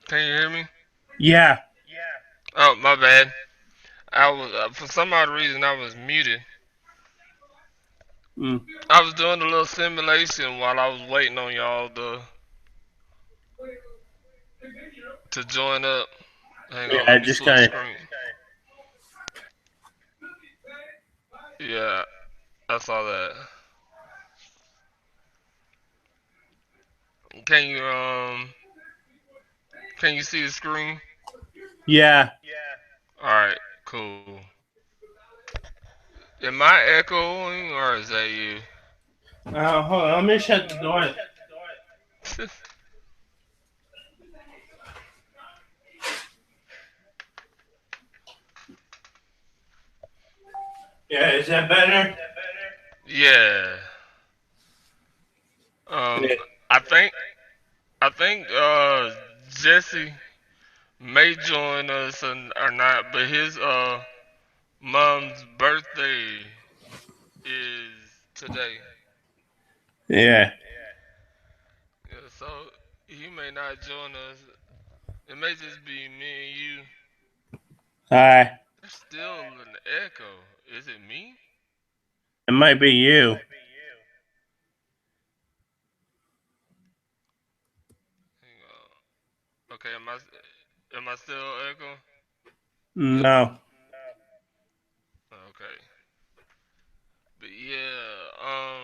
Can you hear me? Yeah. Oh, my bad. I was for some odd reason I was muted. Mm. I was doing a little simulation while I was waiting on y'all to join up. Hang Yeah, on, I let me just switch kind of. screen. Yeah, I saw that. Can you can you see the screen? Yeah. All right, cool. Am I echoing or is that you? Hold on. Let me shut the door. Yeah, is that better? Yeah. Yeah. Um, I think Jesse may join us or not, but his mom's birthday is today. Yeah. Yeah, so he may not join us. It may just be me and you. Hi. There's still an echo. Is it me? It might be you. Hang on. Okay, am I still echo? Yep. No. Okay. But yeah,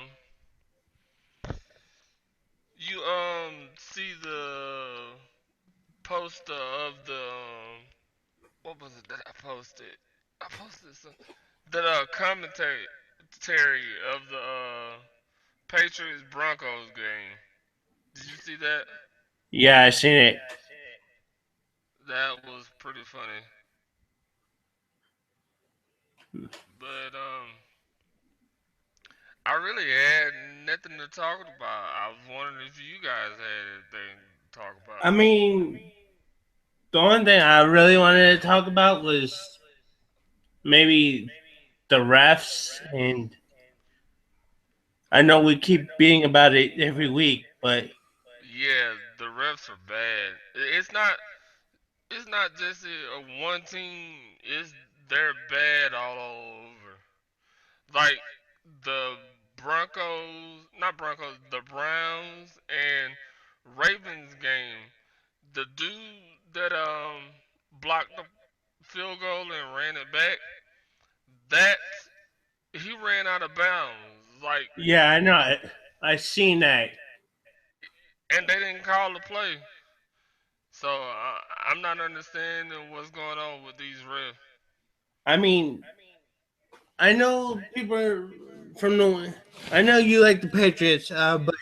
you see the poster of the what was it that I posted? I posted some that commentary of the Patriots Broncos game. Did you see that? Yeah, I seen it. That was pretty funny. But I really had nothing to talk about. I was wondering if you guys had anything to talk about. I mean, the only thing I really wanted to talk about was maybe the refs, and I know we keep being about it every week, but Yeah, the refs are bad. It's not just a one team. It's they're bad all over. Like the Broncos, not Broncos, the Browns and Ravens game. The dude that blocked the field goal and ran it back, that he ran out of bounds. Like, yeah, I know. I seen that. and they didn't call the play. So I'm not understanding what's going on with these refs. I mean, I know people are from the. I know you like the Patriots, but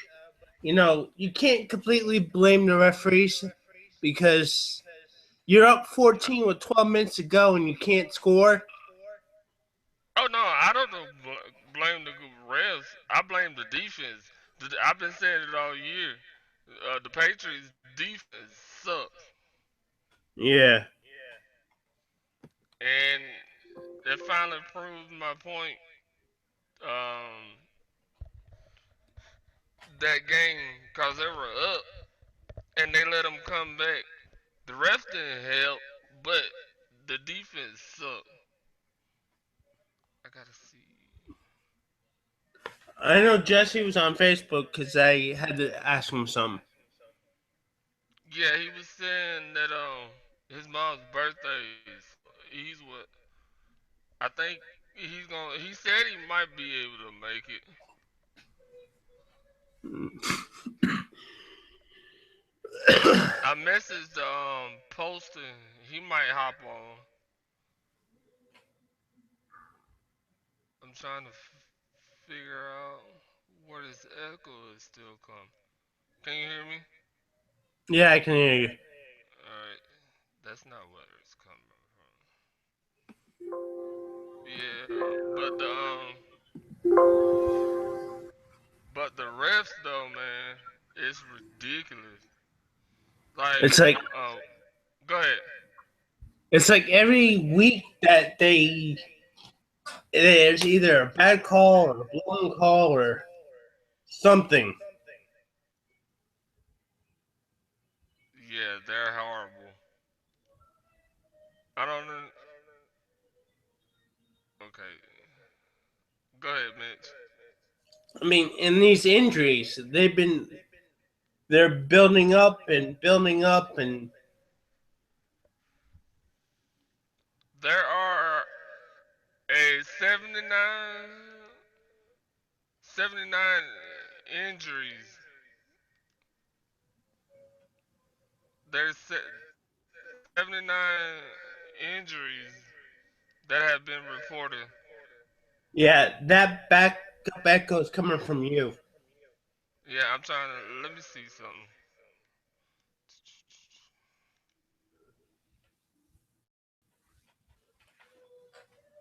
you can't completely blame the referees because you're up 14 with 12 minutes to go and you can't score. Oh no, I don't blame the refs. I blame the defense. I've been saying it all year. The Patriots defense sucks, Yeah. and it finally proves my point. Um, that game because they were up and they let them come back. The refs didn't help, but the defense sucked. I gotta see. I know Jesse was on Facebook because I had to ask him something. Yeah, he was saying that his mom's birthday. So he's what I think he's gonna. He said he might be able to make it. I messaged Poston. He might hop on. I'm trying to figure out where this echo is still coming. Can you hear me? Yeah, I can hear you. All right, that's not where it's coming from. Yeah, but the refs though, man, it's ridiculous. Like, It's like go ahead. it's like every week that there's either a bad call or a blown call or something. Yeah, they're horrible. I don't know. Okay, go ahead, Mitch. I mean, in these injuries, they're building up and building up, and There are a 79 injuries. There's 79 injuries that have been reported. yeah, that backup echo is coming from you. Yeah, I'm trying to let me see something.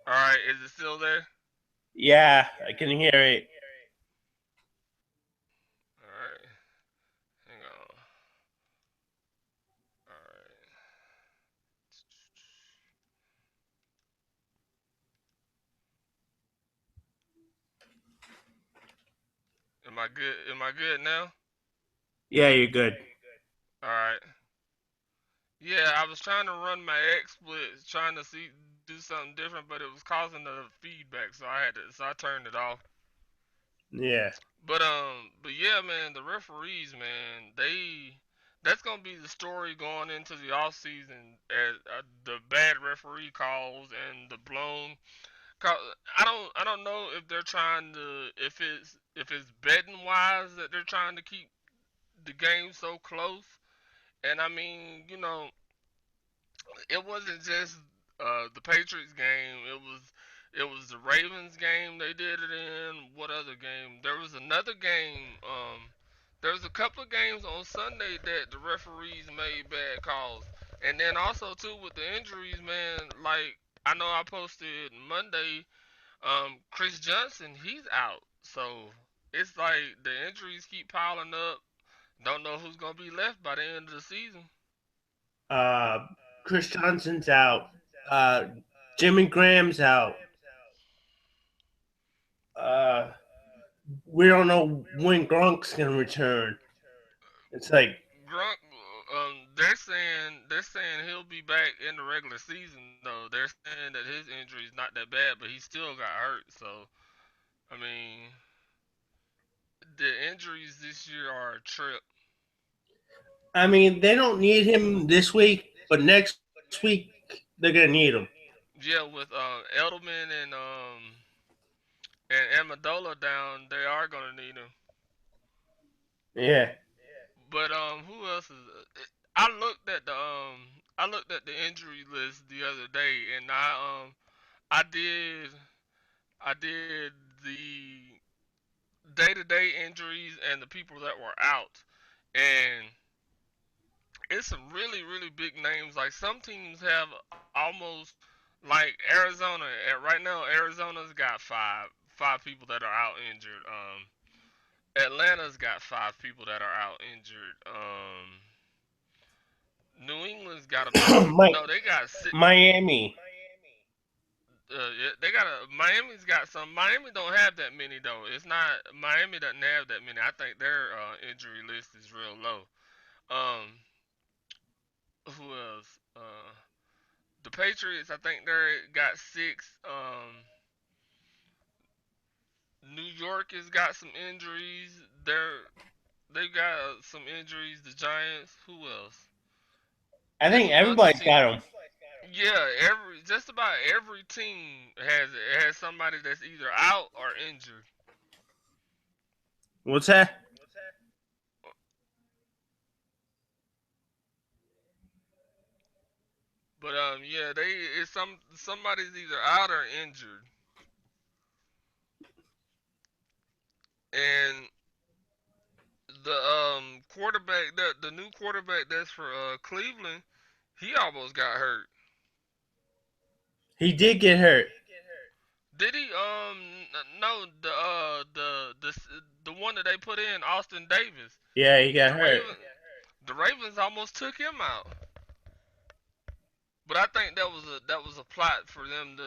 All right, is it still there? Yeah, I can hear it. All right, hang on. All right, am I good? Am I good now? Yeah, you're good. All right. Yeah, I was trying to run my XSplit, trying to see do something different, but it was causing the feedback, so I turned it off. Yeah. But yeah, man, the referees, man, that's gonna be the story going into the off season as the bad referee calls and the blown. Call, I don't know if they're trying to if it's betting wise that they're trying to keep the game so close. And I mean, it wasn't just the Patriots game. It was the Ravens game they did it in. What other game? There was another game. There was a couple of games on Sunday that the referees made bad calls, and then also too with the injuries, man. Like I know I posted Monday. Chris Johnson, he's out, so it's like the injuries keep piling up. Don't know who's gonna be left by the end of the season. Uh, Chris Johnson's out. Uh, Jimmy Graham's out. Uh, we don't know when Gronk's gonna return. It's like, Gronk, they're saying he'll be back in the regular season though. They're saying that his injury is not that bad, but he still got hurt. So I mean, the injuries this year are a trip. I mean, they don't need him this week, but next week they're gonna need him. Yeah, with Edelman and Amendola down, they are gonna need him. Yeah. But who else is? I looked at the injury list the other day, and I did the day-to-day injuries and the people that were out, and it's some really really big names. Like some teams have almost like Arizona. Right now, Arizona's got five people that are out injured. Atlanta's got five people that are out injured. New England's got about My, no, they got six. Miami. Yeah, they got a Miami's got some. Miami don't have that many though. It's not Miami doesn't have that many. I think their injury list is real low. Um, who else? The Patriots. I think they got six. New York has got some injuries. They got some injuries. The Giants. Who else? I It's think some other everybody's team. got him. Yeah, just about every team has somebody that's either out or injured. What's that? But yeah, it's somebody's either out or injured, and the quarterback the new quarterback that's for Cleveland, he almost got hurt. He did get hurt. Did he? No, the one that they put in, Austin Davis. Yeah, he got The hurt. Ravens almost took him out. But I think that was a plot for them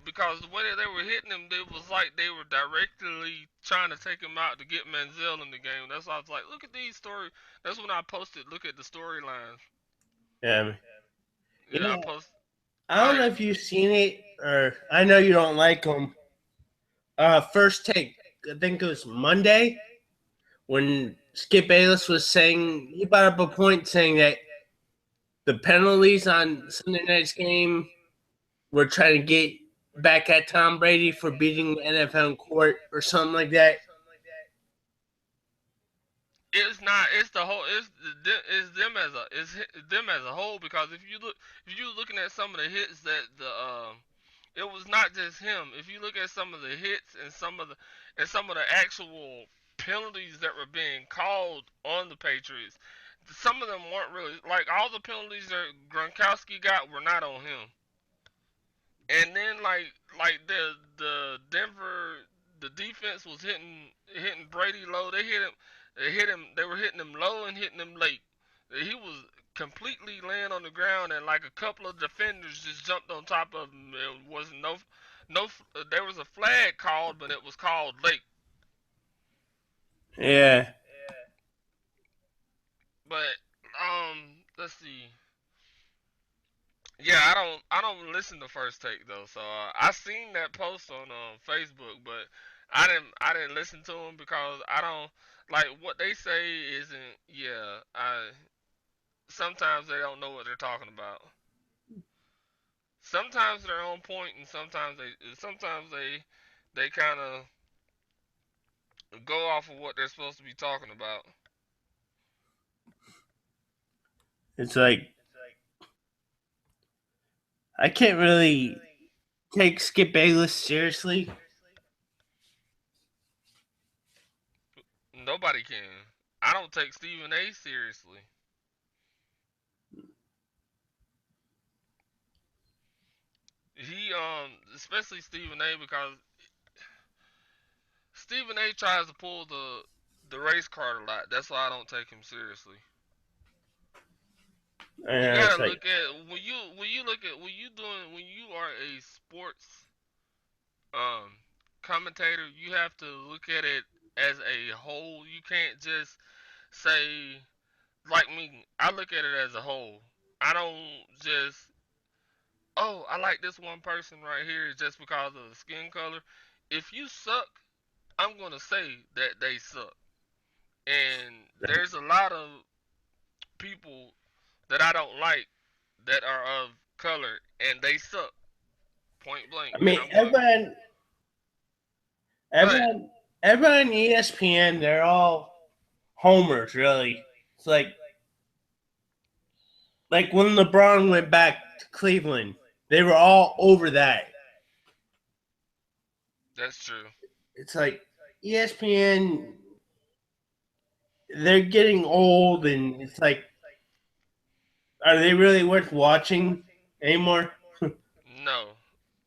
because the way that they were hitting him, it was like they were directly trying to take him out to get Manziel in the game. That's why I was like, look at these story. That's when I posted. Look at the storylines. Yeah, Yeah, I yeah. post I don't like know if you've seen it, or I know you don't like them. First take. I think it was Monday when Skip Bayless was saying he brought up a point saying that the penalties on Sunday night's game were trying to get back at Tom Brady for beating the NFL in court or something like that. it's not. It's the whole. It's them as a. Them as a whole. Because if you looking at some of the hits that it was not just him. If you look at some of the hits and some of the actual penalties that were being called on the Patriots, some of them weren't really like all the penalties that Gronkowski got were not on him. And then like the defense was hitting Brady low. They were hitting him low and hitting him late. He was completely laying on the ground, and like a couple of defenders just jumped on top of him. There was no there was a flag called, but it was called late. Yeah, But let's see. Yeah, I don't listen to First Take though, so I seen that post on Facebook, but I didn't listen to them because I don't like what they say isn't. Yeah, I sometimes they don't know what they're talking about. Sometimes they're on point, and sometimes they kind of go off of what they're supposed to be talking about. it's like I can't really take Skip Bayless seriously. Nobody can. I don't take Stephen A. seriously. He especially Stephen A. because Stephen A. tries to pull the race card a lot. That's why I don't take him seriously. You And it's gotta like look at when you look at when you are a sports um commentator, you have to look at it as a whole. You can't just say like me. I look at it as a whole. I don't just I like this one person right here just because of the skin color. If you suck, I'm gonna say that they suck. And there's a lot of people that I don't like that are of color and they suck point blank. I And mean I'm going. Go ahead. everyone, everyone on ESPN, they're all homers, really. It's like when LeBron went back to Cleveland, they were all over that. That's true. It's like ESPN, they're getting old, and it's like, are they really worth watching anymore? No.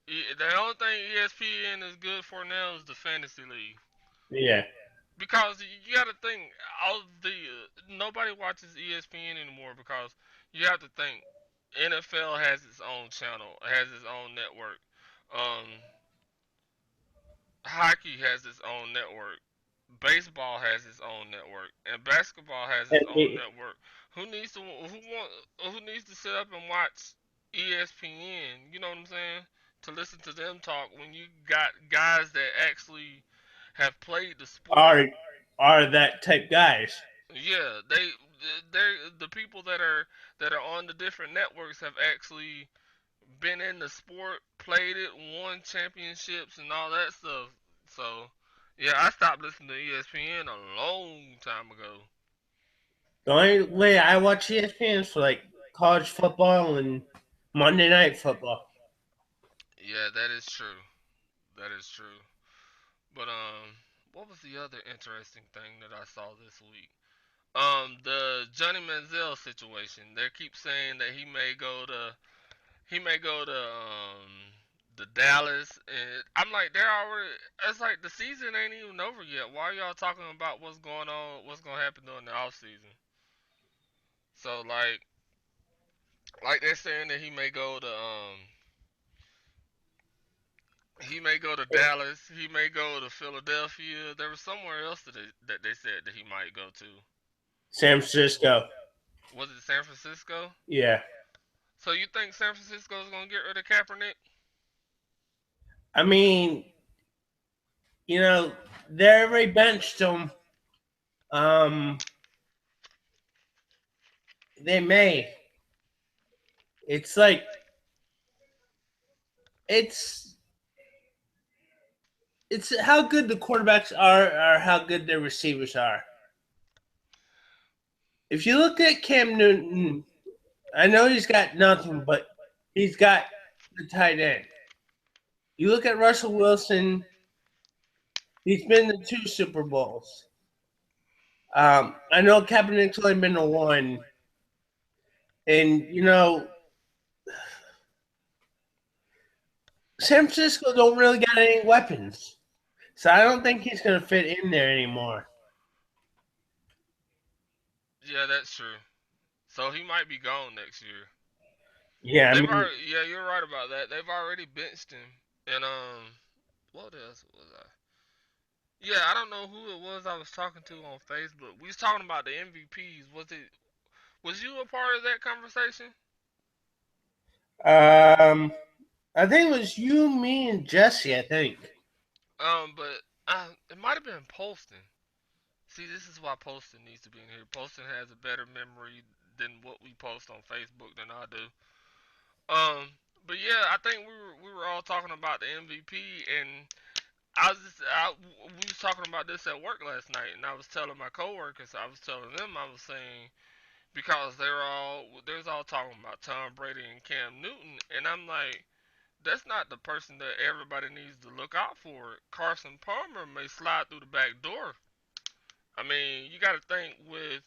The only thing ESPN is good for now is the fantasy league Yeah, because you got to think all the nobody watches ESPN anymore because you have to think NFL has its own channel, has its own network. Um, Hockey has its own network. Baseball has its own network, and basketball has its and own network. Who needs to sit up and watch ESPN? You know what I'm saying? To listen to them talk when you got guys that actually have played the sport. are are that type guys. Yeah, they're the people that are on the different networks have actually been in the sport, played it, won championships and all that stuff. So, yeah, I stopped listening to ESPN a long time ago. The only way I watch ESPN is for like college football and Monday night football. Yeah, that is true. That is true. But what was the other interesting thing that I saw this week? The Johnny Manziel situation. They keep saying that he may go to the Dallas, and I'm like, they're already. It's like the season ain't even over yet. Why are y'all talking about what's going on? What's gonna happen during the off season? So like they're saying that he may go to Dallas. He may go to Philadelphia. There was somewhere else that they said that he might go to. San Francisco. Was it San Francisco? Yeah. So you think San Francisco is gonna get rid of Kaepernick? I mean, you know, they already benched him. Um, they may. It's like it's it's how good the quarterbacks are, or how good their receivers are. If you look at Cam Newton, I know he's got nothing, but he's got the tight end. You look at Russell Wilson, he's been to two Super Bowls. I know Kaepernick's only been to one, and San Francisco don't really got any weapons, so I don't think he's going to fit in there anymore. Yeah, that's true. So he might be gone next year. Yeah, I They've mean, already, yeah, you're right about that. They've already benched him. And what else was I? Yeah, I don't know who it was I was talking to on Facebook. We was talking about the MVPs. Was you a part of that conversation? um, I think it was you, me, and Jesse. I think. But it might have been Poston. See, this is why Poston needs to be in here. Poston has a better memory than what we post on Facebook than I do. But yeah, I think we were all talking about the MVP, and we was talking about this at work last night, and I was telling my coworkers, I was telling them, I was saying because they was all talking about Tom Brady and Cam Newton, and I'm like, that's not the person that everybody needs to look out for. Carson Palmer may slide through the back door. I mean, you got to think with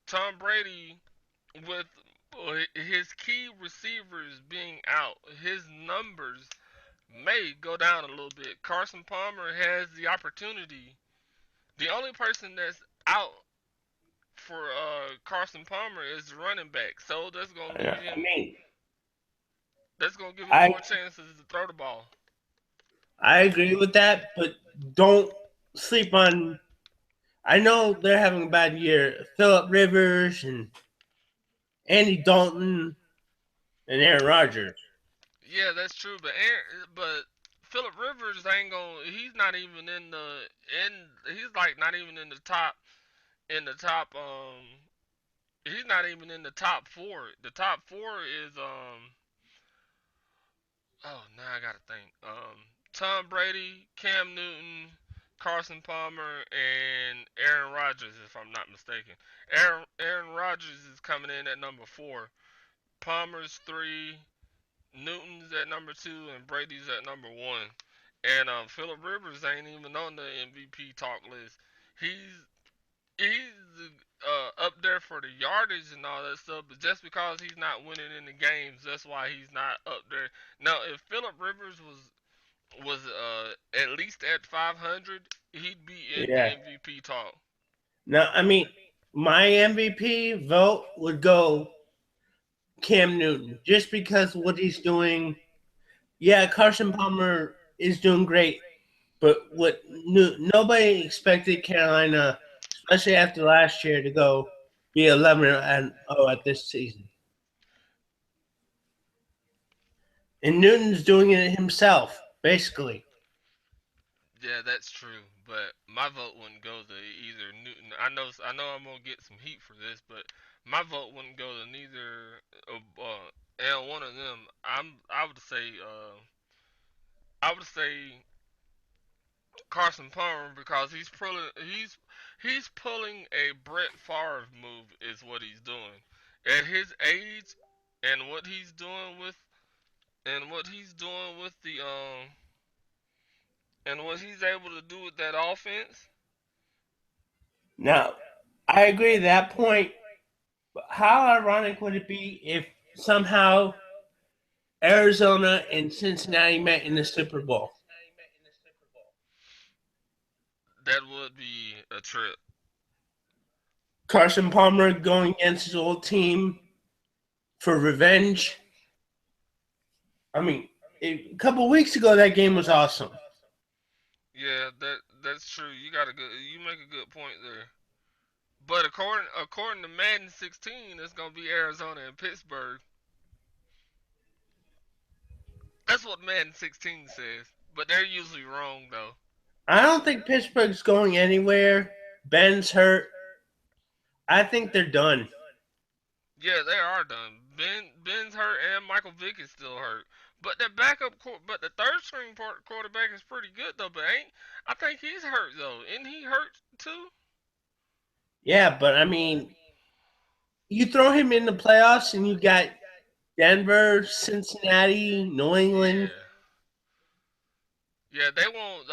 Tom Brady, with his key receivers being out, his numbers may go down a little bit. Carson Palmer has the opportunity. The only person that's out for Carson Palmer is the running back, so that's gonna leave I him. mean, That's gonna give him I more chances to throw the ball. I agree with that, but don't sleep on. I know they're having a bad year. Philip Rivers and Andy Dalton and Aaron Rodgers. Yeah, that's true, but Philip Rivers ain't gonna. He's not even in the in. He's like not even in the top. In the top. He's not even in the top four. The top four is Oh, now I gotta think. Tom Brady, Cam Newton, Carson Palmer, and Aaron Rodgers, if I'm not mistaken. Aaron Rodgers is coming in at number four. Palmer's three. Newton's at number two, and Brady's at number one. And Philip Rivers ain't even on the MVP talk list. He's he's up there for the yardage and all that stuff, but just because he's not winning in the games, that's why he's not up there. Now, if Philip Rivers was at least at 500, he'd be in the Yeah. MVP talk. Now, I mean, my MVP vote would go Cam Newton just because of what he's doing. Yeah, Carson Palmer is doing great, but nobody expected Carolina, especially after last year, to go be 11-0 at this season. And Newton's doing it himself, basically. Yeah, that's true, but my vote wouldn't go to either Newton. I know I'm gonna get some heat for this, but my vote wouldn't go to neither and one of them. I would say Carson Palmer because he's pulling a Brett Favre move is what he's doing at his age, and what he's doing with the and what he's able to do with that offense. Now, I agree to that point, but how ironic would it be if somehow Arizona and Cincinnati met in the Super Bowl? That would be a trip. Carson Palmer going against his old team for revenge. I mean, a couple of weeks ago, that game was awesome. Yeah, that's true. You make a good point there. But according to Madden 16, it's gonna be Arizona and Pittsburgh. That's what Madden 16 says. But they're usually wrong though. I don't think Pittsburgh's going anywhere. Ben's hurt. I think they're done. Yeah, they are done. Ben's hurt and Michael Vick is still hurt. But the but the third string quarterback is pretty good though. But ain't I think he's hurt though. Isn't he hurt too? Yeah, but I mean, you throw him in the playoffs and you got Denver, Cincinnati, New England. Yeah, yeah. They won't.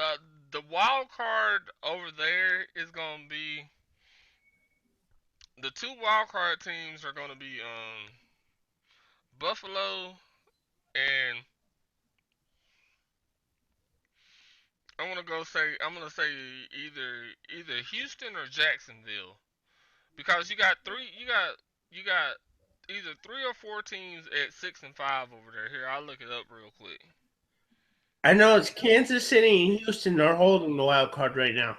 The wild card over there is gonna be the two wild card teams are gonna be Buffalo and I'm gonna say either Houston or Jacksonville because you got either 3 or 4 teams at 6 and 5 over there. Here, I'll look it up real quick. I know it's Kansas City and Houston are holding the wild card right now.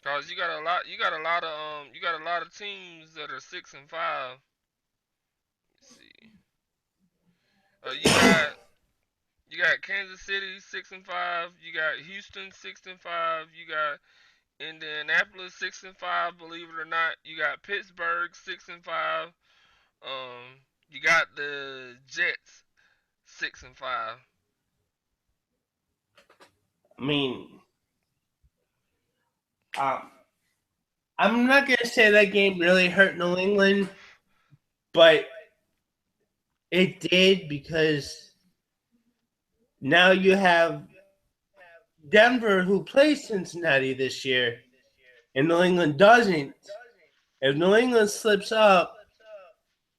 Cause you got a lot of teams that are 6 and 5. Let's see. You got Kansas City 6 and 5. You got Houston 6 and 5. You got Indianapolis 6 and 5. Believe it or not, you got Pittsburgh 6 and 5. You got the Jets 6 and 5. I mean, um, I'm not going to say that game really hurt New England, but it did because now you have Denver who plays Cincinnati this year, and New England doesn't. If New England slips up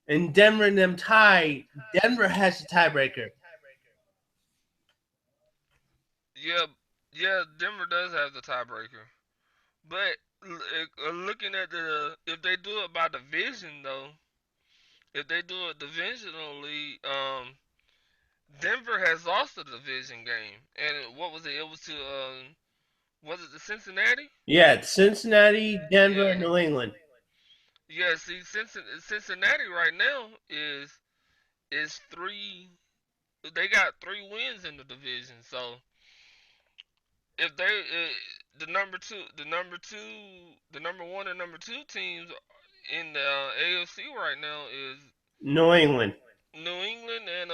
and Denver and them tie, Denver has the tiebreaker. Yeah, yeah. Denver does have the tiebreaker, but looking at the if they do it by division though, if they do it divisionally, Denver has lost the division game, and what was it? It was to was it the Cincinnati? Yeah, it's Cincinnati, Denver, and Yeah, New England. yeah. See, Cincinnati right now is three. They got 3 wins in the division. So if they the number one and number two teams in the AFC right now is New England. New England and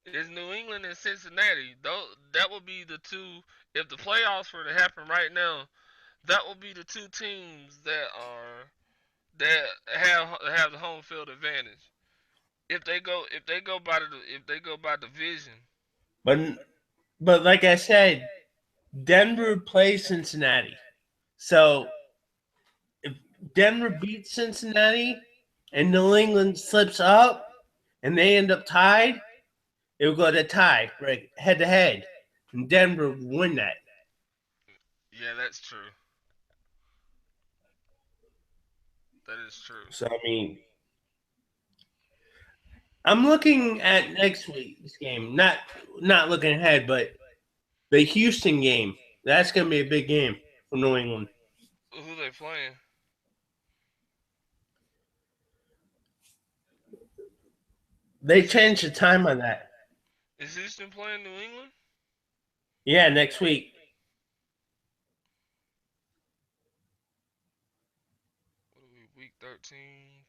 is New England and Cincinnati. Though that would be the two. If the playoffs were to happen right now, that will be the two teams that have the home field advantage. If they go by division, But like I said, Denver plays Cincinnati. So if Denver beats Cincinnati and New England slips up and they end up tied, it will go to tie, right, head to head, and Denver will win that. yeah, that's true. That is true. So I mean, I'm looking at next week's game, not looking ahead, but the Houston game. That's going to be a big game for New England. Who they playing? They changed the time on that. Is Houston playing New England? Yeah, next week. What are we, week 13?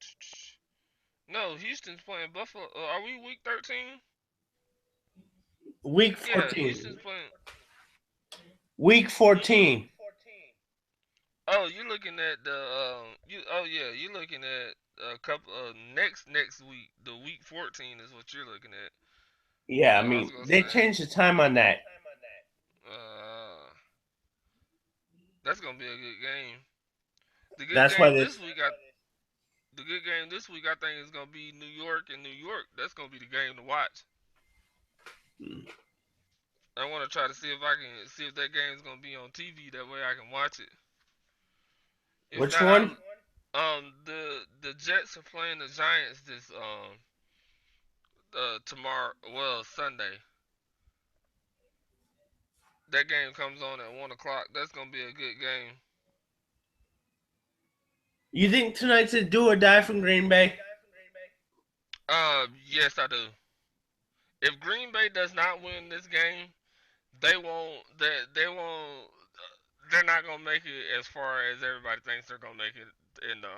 No, Houston's playing Buffalo. Are we week 13? Week Yeah, 14. Houston's playing. Week 14. Oh, you're looking at the you. Oh yeah, you're looking at a couple next week. The week 14 is what you're looking at. Yeah, I I was mean, gonna they say, changed the time on that. uh, that's gonna be a good game. The good That's why game they. this week, I the good game this week, I think is gonna be New York and New York. That's gonna be the game to watch. I want to try to see if I can see if that game's gonna be on TV. That way I can watch it. If Which not, one? the Jets are playing the Giants this tomorrow. Well, Sunday. That game comes on at 1 o'clock. That's gonna be a good game. You think tonight's a do or die from Green Bay? Yes, I do. If Green Bay does not win this game, they won't. They won't. They're not gonna make it as far as everybody thinks they're gonna make it in the.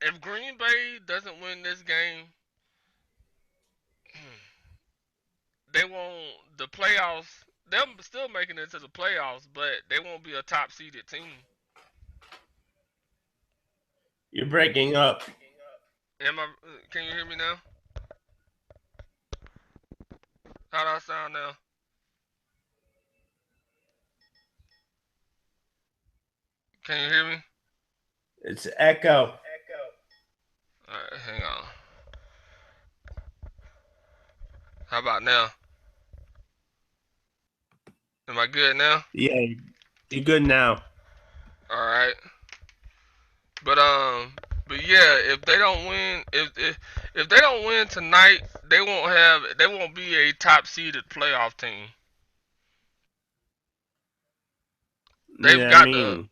If Green Bay doesn't win this game, they won't. The playoffs. They're still making it to the playoffs, but they won't be a top seeded team. You're breaking up. Am I? Can you hear me now? How do I sound now? Can you hear me? It's echo. All right, hang on. How about now? Am I good now? Yeah, you're good now. All right. But but yeah, if they don't win, if they don't win tonight, they won't be a top seeded playoff team. They've Yeah, I got the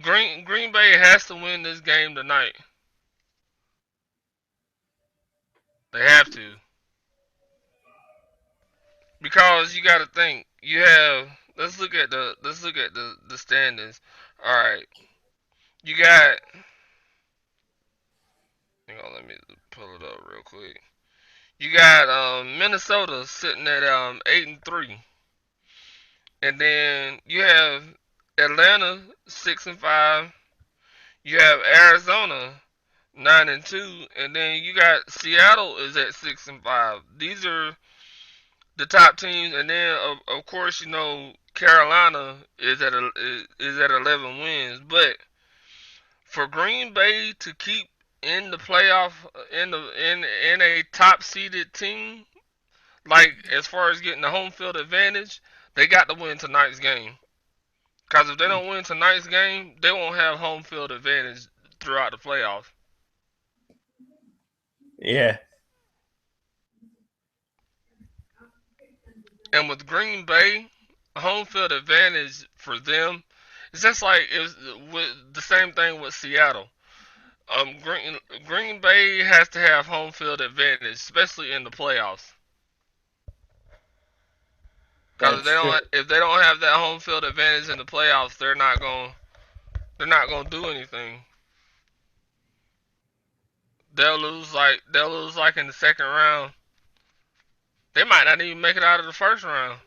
mean, Green Bay has to win this game tonight. They have to because you got to think you have. Let's look at the standings. All right, you got. Hang on, let me pull it up real quick. You got Minnesota sitting at 8-3. And then you have Atlanta 6-5. You have Arizona 9-2, and then you got Seattle is at 6-5. These are the top teams, and then of course you know Carolina is at 11 wins. But for Green Bay to keep in the playoff in a top seeded team, like as far as getting the home field advantage, they got to win tonight's game. Because if they don't win tonight's game, they won't have home field advantage throughout the playoffs. yeah, And with Green Bay, home field advantage for them, it's just like it's with the same thing with Seattle. Green Bay has to have home field advantage, especially in the playoffs. Because that's true. if they don't have that home field advantage in the playoffs, they're not gonna do anything. They'll lose like in the second round. They might not even make it out of the first round.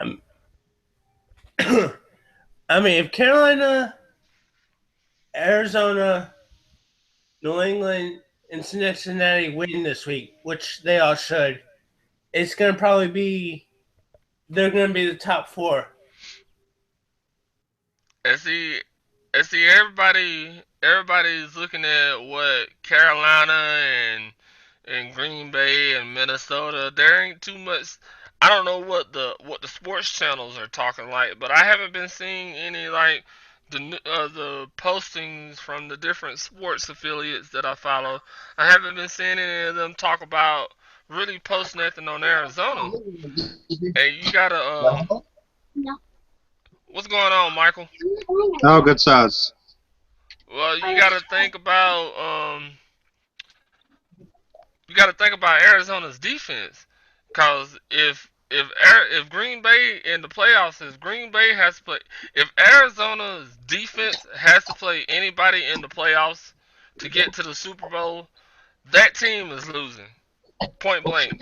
Um, I mean, if Carolina, Arizona, New England, and Cincinnati win this week, which they all should, it's going to probably be, they're going to be the top four. And see, everybody's looking at what Carolina and Green Bay and Minnesota. There ain't too much. I don't know what the sports channels are talking like, but I haven't been seeing any like the postings from the different sports affiliates that I follow. I haven't been seeing any of them talk about really post nothing on Arizona. And you gotta what's going on, Michael? Oh, good sauce. Well, you got to think about Arizona's defense, because if Green Bay in the playoffs, if Green Bay has to play, if Arizona's defense has to play anybody in the playoffs to get to the Super Bowl, that team is losing. Point blank.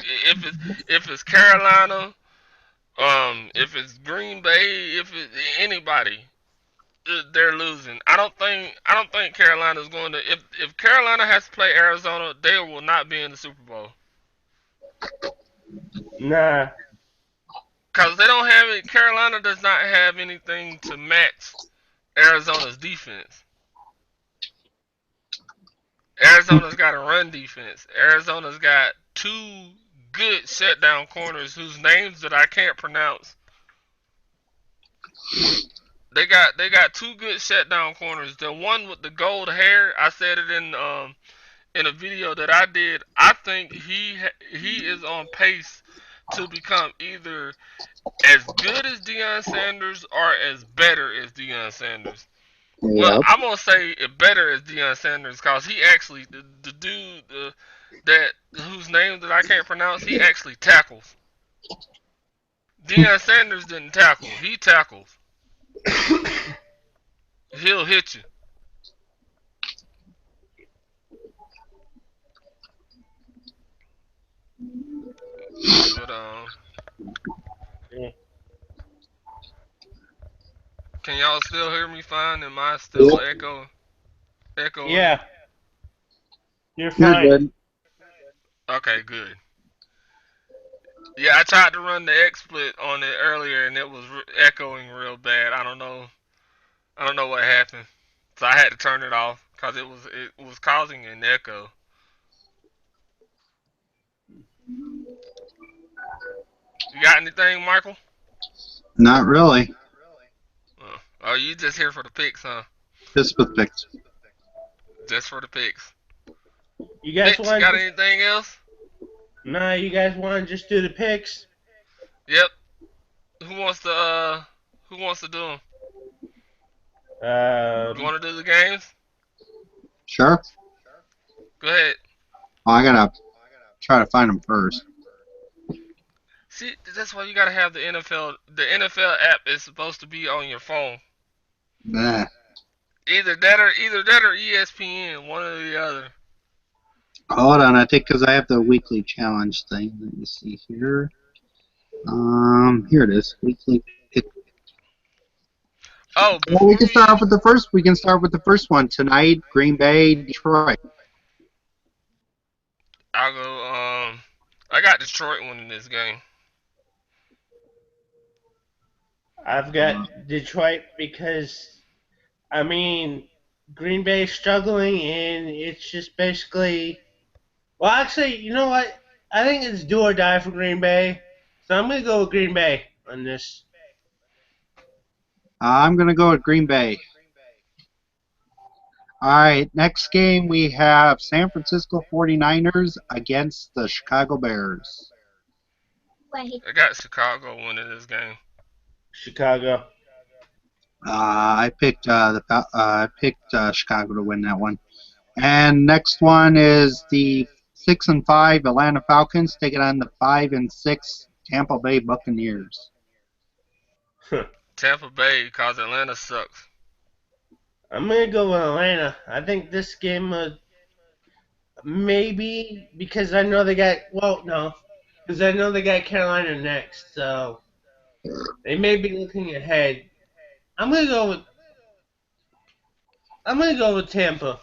If it's Carolina, if it's Green Bay, if it's anybody, they're losing. I don't think Carolina's going to. If Carolina has to play Arizona, they will not be in the Super Bowl Nah, because they don't have it. Carolina does not have anything to match Arizona's defense. Arizona's got a run defense. Arizona's got two good shutdown corners whose names that I can't pronounce. They got two good shutdown corners. The one with the gold hair, I said it in a video that I did. I think he is on pace to become either as good as Deion Sanders or as better as Deion Sanders. Well, Yep. I'm gonna say better as Deion Sanders because he actually the dude that whose name that I can't pronounce, he actually tackles. Deion Sanders didn't tackle. He tackles. He'll hit you. But can y'all still hear me fine? Am I still Yep. echoing? Yeah, you're You're fine. good. Okay, good. Yeah, I tried to run the XSplit on it earlier and it was echoing real bad. I don't know. I don't know what happened. So I had to turn it off because it was causing an echo. You got anything, Michael? Not really. Oh, you just here for the picks, huh? Just with picks. Just for the picks. You guys Mitch, you want got just anything else? nah? You guys want to just do the picks? Yep. Who wants to who wants to do them? You Um, want to do the games? Sure. Go ahead. Oh, I gotta try to find them first. See, that's why you gotta have the NFL. The NFL app is supposed to be on your phone. Nah. Either that or ESPN, one or the other. Hold on, I think because I have the weekly challenge thing. Let me see here. Here it is. Weekly pick. Oh, Well, we before can start we, off with the first. We can start with the first one tonight. Green Bay, Detroit. I'll go. I got Detroit winning this game. I've Uh, got Detroit because I mean Green Bay struggling, and it's just basically. Well, actually, you know what? I think it's do or die for Green Bay, so I'm gonna go with Green Bay on this. I'm gonna go with Green Bay. All right, next game we have San Francisco 49ers against the Chicago Bears. I got Chicago winning this game. Chicago. I picked Chicago to win that one. And next one is the 6-5 Atlanta Falcons taking on the 5-6 Tampa Bay Buccaneers. Tampa Bay, cause Atlanta sucks. I'm gonna go with Atlanta. I think this game maybe because I know they got no, because I know they got Carolina next, so they may be looking ahead. I'm gonna go with I'm gonna go with Tampa.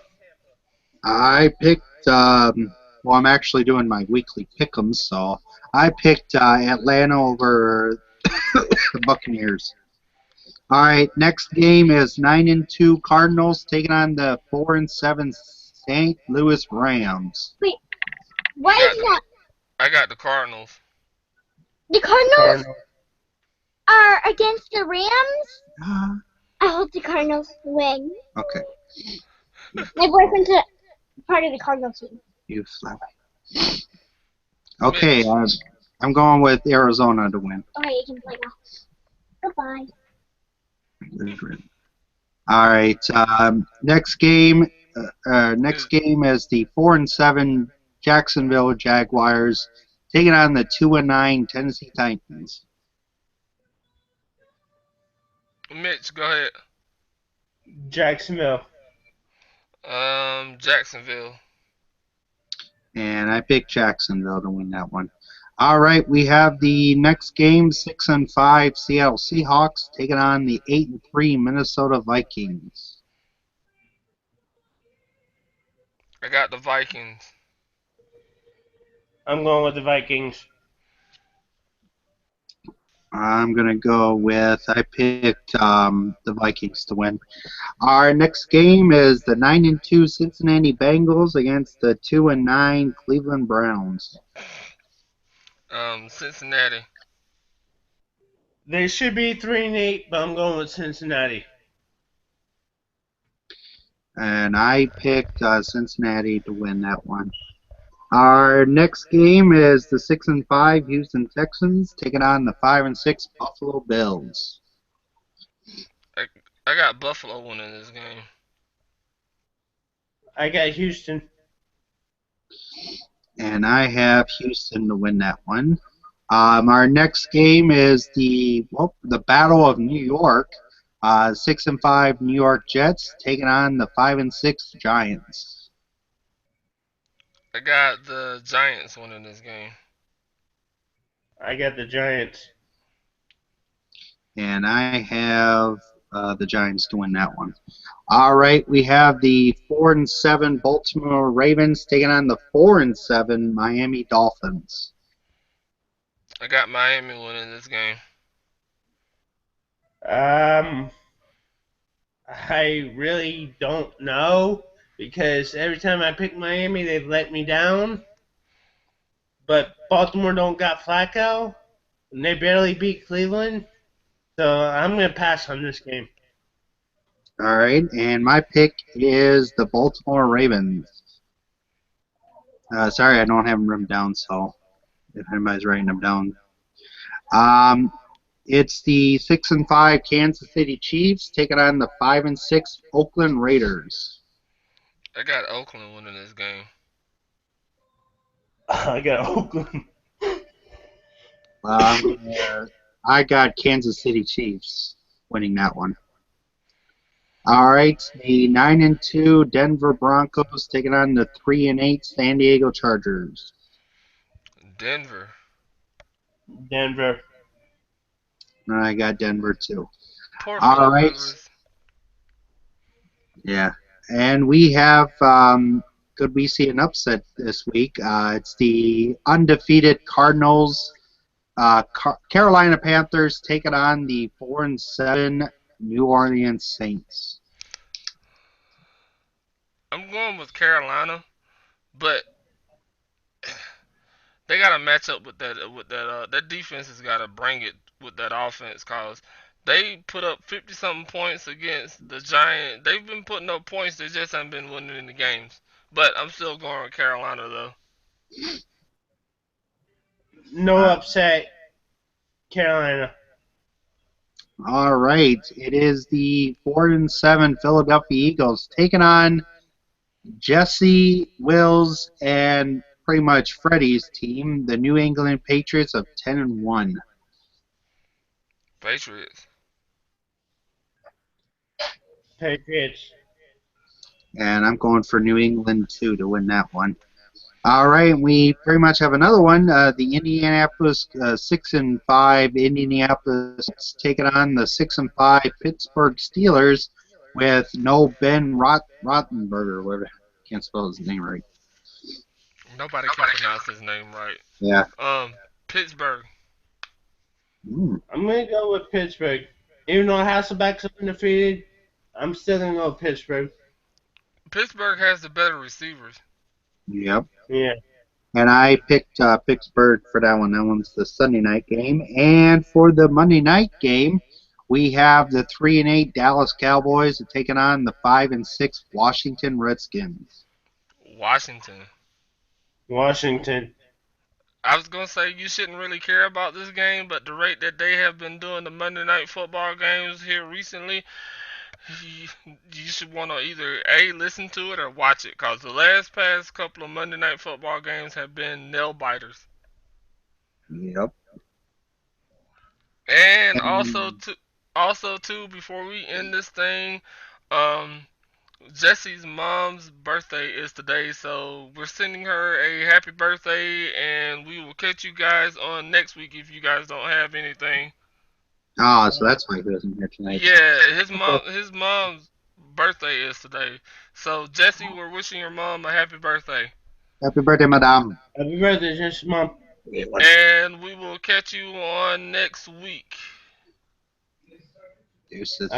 I picked. Well, I'm actually doing my weekly pick'ems, so I picked Atlanta over the Buccaneers. All right, next game is 9-2 Cardinals taking on the 4-7 St. Louis Rams. Wait, I why got is the that? I got the Cardinals. The Cardinals Cardinals. are against the Rams? Uh, I hope the Cardinals win. okay, My boyfriend's a part of the Cardinal team. you flat. Okay, Mitch, I'm going with Arizona to win. Okay, you can play now. Goodbye. All right, next is game is the 4-7 Jacksonville Jaguars taking on the 2-9 Tennessee Titans. Mitch, go ahead. Jacksonville. Jacksonville. And I picked Jacksonville to win that one. All right, we have the next game, 6-5 Seattle Seahawks taking on the 8-3 Minnesota Vikings. I got the Vikings. I'm going with the Vikings. I picked the Vikings to win. Our next game is the 9-2 Cincinnati Bengals against the 2-9 Cleveland Browns. Cincinnati. They should be 3-8, but I'm going with Cincinnati. And I picked Cincinnati to win that one. Our next game is the 6-5 Houston Texans taking on the 5-6 Buffalo Bills. I, I got Buffalo winning this game. I got Houston. And I have Houston to win that one. Our next game is the Battle of New York. 6-5 New York Jets taking on the 5-6 Giants. I got the Giants winning this game. I got the Giants. And I have the Giants to win that one. All right, we have the 4-7 Baltimore Ravens taking on the 4-7 Miami Dolphins. I got Miami winning this game. Um, I really don't know because every time I pick Miami, they've let me down. But Baltimore don't got Flacco, and they barely beat Cleveland. So I'm gonna pass on this game. All right, and my pick is the Baltimore Ravens. Sorry, I don't have them written down, so if anybody's writing them down. Um, it's the 6-5 Kansas City Chiefs taking on the 5-6 Oakland Raiders. I got Oakland winning this game. I got Oakland. I got Kansas City Chiefs winning that one. All right, the 9-2 Denver Broncos taking on the 3-8 San Diego Chargers. Denver. Denver. I got Denver too. Poor All Philip right, Rivers. yeah, and we have. Could we see an upset this week? It's the undefeated Cardinals. Carolina Panthers taking on the 4-7 New Orleans Saints. I'm going with Carolina, but they got to match up with that defense has got to bring it with that offense cause they put up 50 something points against the Giants. They've been putting up points, they just haven't been winning in the games. But I'm still going with Carolina though. No upset. Carolina. All right, it is the 4-7 Philadelphia Eagles taking on Jesse, Wills, and pretty much Freddie's team, the New England Patriots of 10-1. Patriots. Patriots. And I'm going for New England too to win that one. All right, we pretty much have another one. The Indianapolis 6-5 Indianapolis taking on the 6-5 Pittsburgh Steelers with no Ben Rottenberger. Whatever, can't spell his name right. Nobody can pronounce his name right. Yeah. Pittsburgh. I'm gonna go with Pittsburgh. Even though Hasselbeck's undefeated, I'm still gonna go with Pittsburgh. Pittsburgh has the better receivers. Yep. Yeah. And I picked Pittsburgh for that one. That one's the Sunday night game. And for the Monday night game, we have the 3-8 Dallas Cowboys taking on the 5-6 Washington Redskins. Washington. Washington. I was gonna say you shouldn't really care about this game, but the rate that they have been doing the Monday night football games here recently, you should want to either A, listen to it or watch it, cause the past couple of Monday night football games have been nail biters. Yep. And And, also too, before we end this thing, um, Jesse's mom's birthday is today, so we're sending her a happy birthday, and we will catch you guys on next week if you guys don't have anything. so that's why he wasn't here tonight. Yeah, Okay. his mom's birthday is today. So Jesse, we're wishing your mom a happy birthday. Happy birthday, madame. Happy birthday, Jess, Mom. And we will catch you on next week. Deuces.